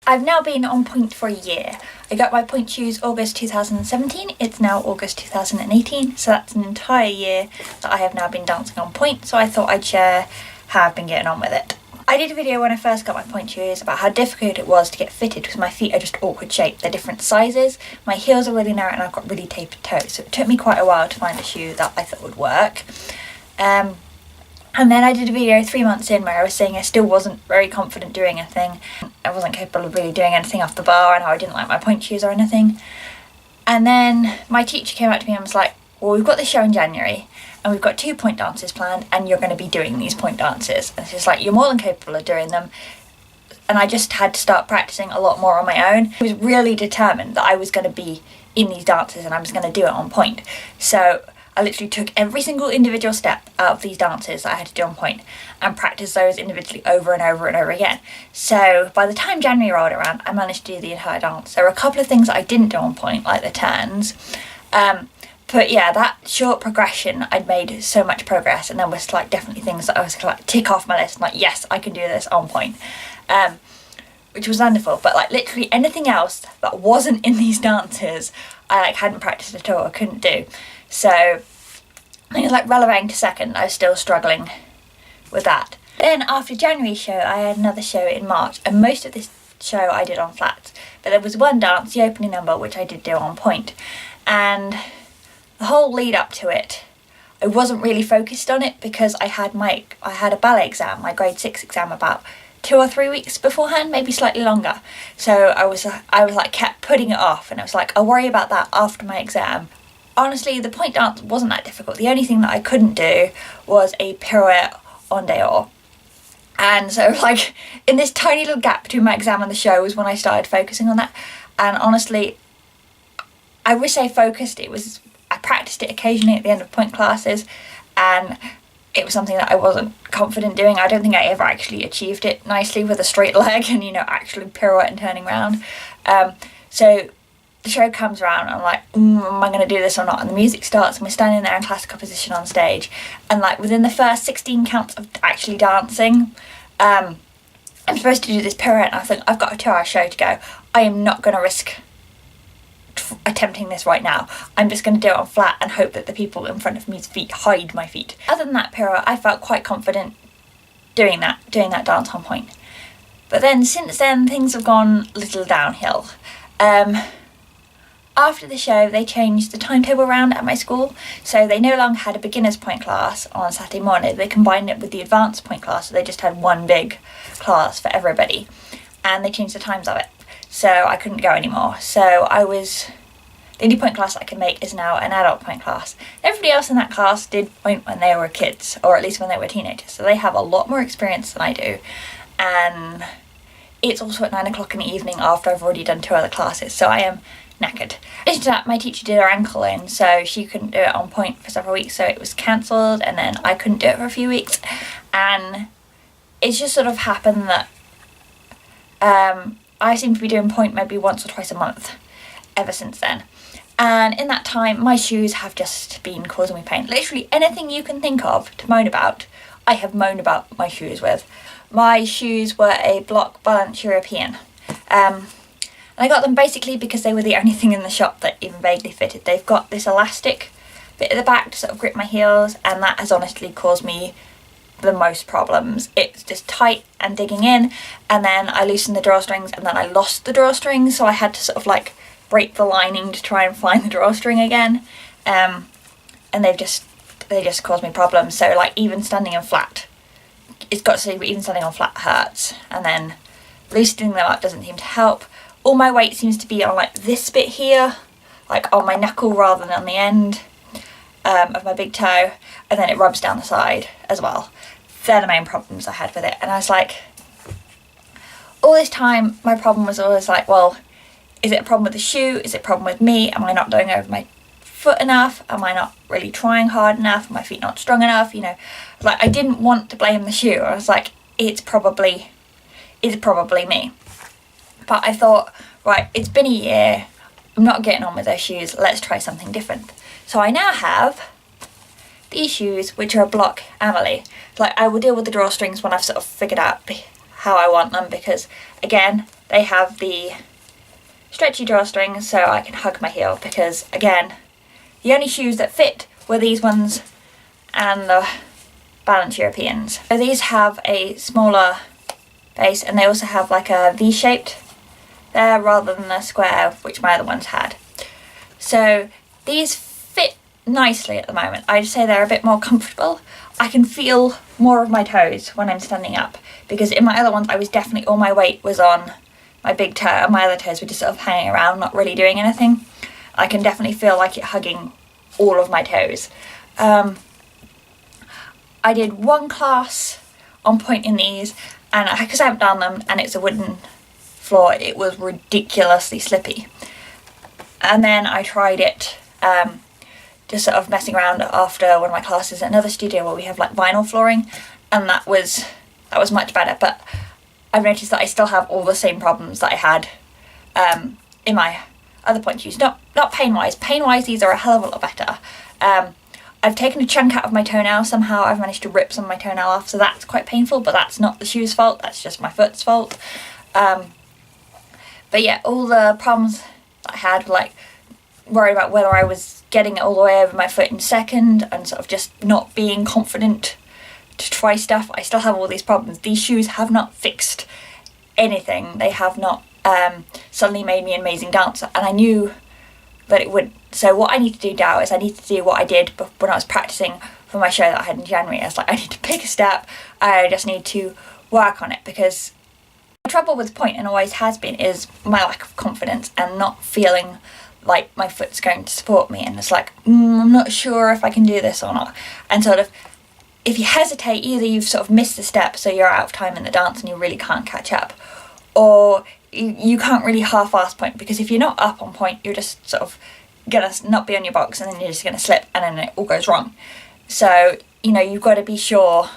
I've now been on Pointe for a year. I got my Pointe shoes August 2017, it's now August 2018, so that's an entire year that I have now been dancing on Pointe, so I thought I'd share how I've been getting on with it. I did a video when I first got my Pointe shoes about how difficult it was to get fitted because my feet are just awkward shaped. They're different sizes, my heels are really narrow and I've got really tapered toes, so it took me quite a while to find a shoe that I thought would work. And then I did a video 3 months in where I was saying I still wasn't very confident doing anything. I wasn't capable of really doing anything off the bar and how I didn't like my Pointe shoes or anything. And then my teacher came up to me and was like, well, we've got this show in January and we've got 2 Pointe dances planned and you're going to be doing these Pointe dances. And she's like, you're more than capable of doing them. And I just had to start practicing a lot more on my own. I was really determined that I was going to be in these dances and I was going to do it on Pointe. So I literally took every single individual step out of these dances that I had to do on Pointe and practiced those individually over and over and over again. So by the time January rolled around, I managed to do the entire dance. There were a couple of things that I didn't do on Pointe, like the turns. But yeah, that short progression, I'd made so much progress, and there was like definitely things that I was like tick off my list, like yes, I can do this on Pointe. Which was wonderful, but like literally anything else that wasn't in these dances, I like hadn't practiced at all, I couldn't do. So I think it's like relegating to second, I was still struggling with that. Then after January's show, I had another show in March, and most of this show I did on flats. But there was one dance, the opening number, which I did do on Pointe. And the whole lead up to it, I wasn't really focused on it because I had a ballet exam, my grade 6 exam, about 2 or 3 weeks beforehand, maybe slightly longer. So I was like kept putting it off, and I was like, I'll worry about that after my exam. Honestly, the Pointe dance wasn't that difficult. The only thing that I couldn't do was a pirouette en dehors. And so like in this tiny little gap between my exam and the show was when I started focusing on that. And honestly, I wish I focused. I practiced it occasionally at the end of Pointe classes, and it was something that I wasn't confident doing. I don't think I ever actually achieved it nicely with a straight leg and, actually pirouette and turning around. So the show comes around and I'm like, am I going to do this or not? And the music starts and we're standing there in classical position on stage. And like within the first 16 counts of actually dancing, I'm supposed to do this pirouette, and I think I've got a 2-hour show to go. I am not going to risk attempting this right now. I'm just going to do it on flat and hope that the people in front of me's feet hide my feet. Other than that pirouette, I felt quite confident doing that dance on Pointe. But then since then things have gone a little downhill. After the show, they changed the timetable around at my school, so they no longer had a beginner's Pointe class on Saturday morning. They combined it with the advanced Pointe class, so they just had one big class for everybody, and they changed the times of it, so I couldn't go anymore. So the only Pointe class I can make is now an adult Pointe class. Everybody else in that class did Pointe when they were kids, or at least when they were teenagers, so they have a lot more experience than I do, and it's also at 9 o'clock in the evening after I've already done 2 other classes, so I am knackered. In addition to that, my teacher did her ankle in, so she couldn't do it on Pointe for several weeks, so it was cancelled, and then I couldn't do it for a few weeks, and it's just sort of happened that I seem to be doing Pointe maybe once or twice a month ever since then. And in that time, my shoes have just been causing me pain. Literally anything you can think of to moan about, I have moaned about my shoes with. My shoes were a Block Balance European. And I got them basically because they were the only thing in the shop that even vaguely fitted. They've got this elastic bit at the back to sort of grip my heels, and that has honestly caused me the most problems. It's just tight and digging in, and then I loosened the drawstrings and then I lost the drawstrings, so I had to sort of like break the lining to try and find the drawstring again. And they just caused me problems. So like even standing in flat, it's got to say even standing on flat hurts, and then loosening them up doesn't seem to help. All my weight seems to be on like this bit here, like on my knuckle rather than on the end of my big toe, and then it rubs down the side as well. They're the main problems I had with it, and I was like, all this time my problem was always like, well, is it a problem with the shoe? Is it a problem with me? Am I not going over my foot enough? Am I not really trying hard enough? Are my feet not strong enough? Like I didn't want to blame the shoe. I was like, it's probably me. But I thought, right, it's been a year, I'm not getting on with those shoes, let's try something different. So I now have these shoes, which are a Block Amelie. Like I will deal with the drawstrings when I've sort of figured out how I want them, because again, they have the stretchy drawstrings so I can hug my heel, because again, the only shoes that fit were these ones and the Balance Europeans. So these have a smaller base, and they also have like a V-shaped there rather than a square, which my other ones had. So these fit nicely at the moment. I'd say they're a bit more comfortable. I can feel more of my toes when I'm standing up, because in my other ones I was definitely, all my weight was on my big toe and my other toes were just sort of hanging around, not really doing anything. I can definitely feel like it hugging all of my toes. I did one class on Pointe in these, and because I haven't done them and it's a wooden floor, it was ridiculously slippy. And then I tried it just sort of messing around after one of my classes at another studio where we have like vinyl flooring, and that was much better. But I've noticed that I still have all the same problems that I had in my other Pointe shoes. Not pain-wise. Pain-wise, these are a hell of a lot better. I've taken a chunk out of my toenail. Somehow I've managed to rip some of my toenail off, so that's quite painful, but that's not the shoe's fault, that's just my foot's fault. But yeah, all the problems that I had were like worried about whether I was getting it all the way over my foot in second, and sort of just not being confident to try stuff. I still have all these problems. These shoes have not fixed anything. They have not suddenly made me an amazing dancer, and I knew that it would. So what I need to do now is I need to do what I did when I was practicing for my show that I had in January. I was like, I need to pick a step, I just need to work on it, because the trouble with Pointe, and always has been, is my lack of confidence and not feeling like my foot's going to support me, and it's like, I'm not sure if I can do this or not. And sort of, if you hesitate, either you've sort of missed the step, so you're out of time in the dance and you really can't catch up, or you can't really half-ass Pointe, because if you're not up on Pointe, you're just sort of gonna not be on your box, and then you're just gonna slip, and then it all goes wrong. So, you know, you've got to be sure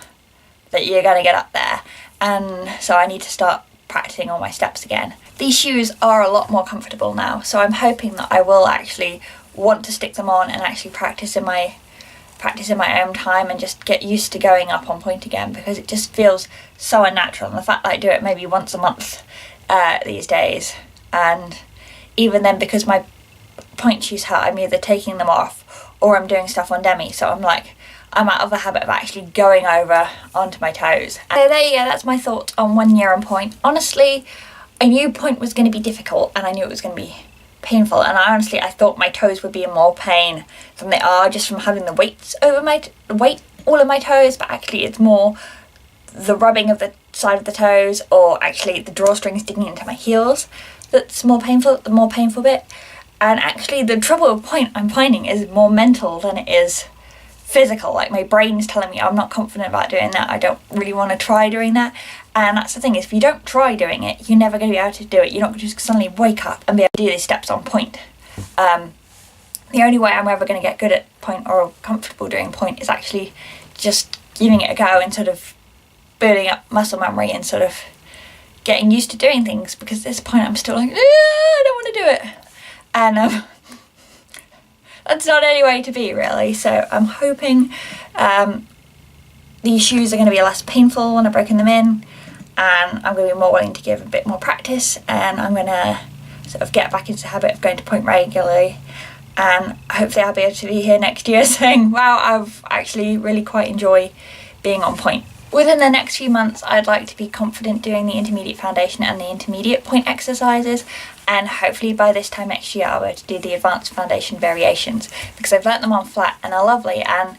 that you're gonna get up there, and so I need to start practicing all my steps again. These shoes are a lot more comfortable now, so I'm hoping that I will actually want to stick them on and actually practice in my own time, and just get used to going up on Pointe again, because it just feels so unnatural. And the fact that I do it maybe once a month these days, and even then, because my Pointe shoes hurt, I'm either taking them off or I'm doing stuff on demi, so I'm out of the habit of actually going over onto my toes. So there you go, that's my thoughts on 1 year on Pointe. Honestly, I knew Pointe was going to be difficult, and I knew it was going to be painful, and I thought my toes would be in more pain than they are, just from having the weight all of my toes. But actually it's more the rubbing of the side of the toes, or actually the drawstrings digging into my heels, that's the more painful bit. And actually the trouble with Pointe, I'm finding, is more mental than it is physical. Like, my brain's telling me I'm not confident about doing that, I don't really want to try doing that. And that's the thing, is if you don't try doing it, you're never going to be able to do it. You're not going to just suddenly wake up and be able to do these steps on Pointe. The only way I'm ever going to get good at Pointe, or comfortable doing Pointe, is actually just giving it a go and sort of building up muscle memory and sort of getting used to doing things, because at this point I'm still like, I don't want to do it. And that's not any way to be, really. So I'm hoping these shoes are going to be less painful when I've broken them in, and I'm going to be more willing to give a bit more practice, and I'm going to sort of get back into the habit of going to Pointe regularly, and hopefully I'll be able to be here next year saying, wow, I've actually really quite enjoyed being on Pointe. Within the next few months, I'd like to be confident doing the intermediate foundation and the intermediate Pointe exercises, and hopefully by this time next year I'll be able to do the advanced foundation variations, because I've learnt them on flat and are lovely. And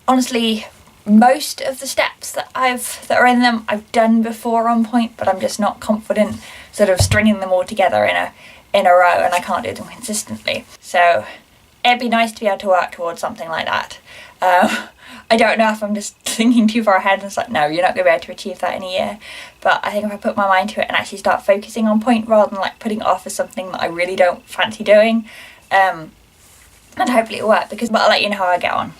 honestly, most of the steps that are in them I've done before on Pointe, but I'm just not confident sort of stringing them all together in a row, and I can't do them consistently. So it'd be nice to be able to work towards something like that. I don't know if I'm just thinking too far ahead and it's like, no, you're not going to be able to achieve that in a year. But I think if I put my mind to it and actually start focusing on Pointe rather than like putting it off as something that I really don't fancy doing, then hopefully it'll work. But I'll let you know how I get on.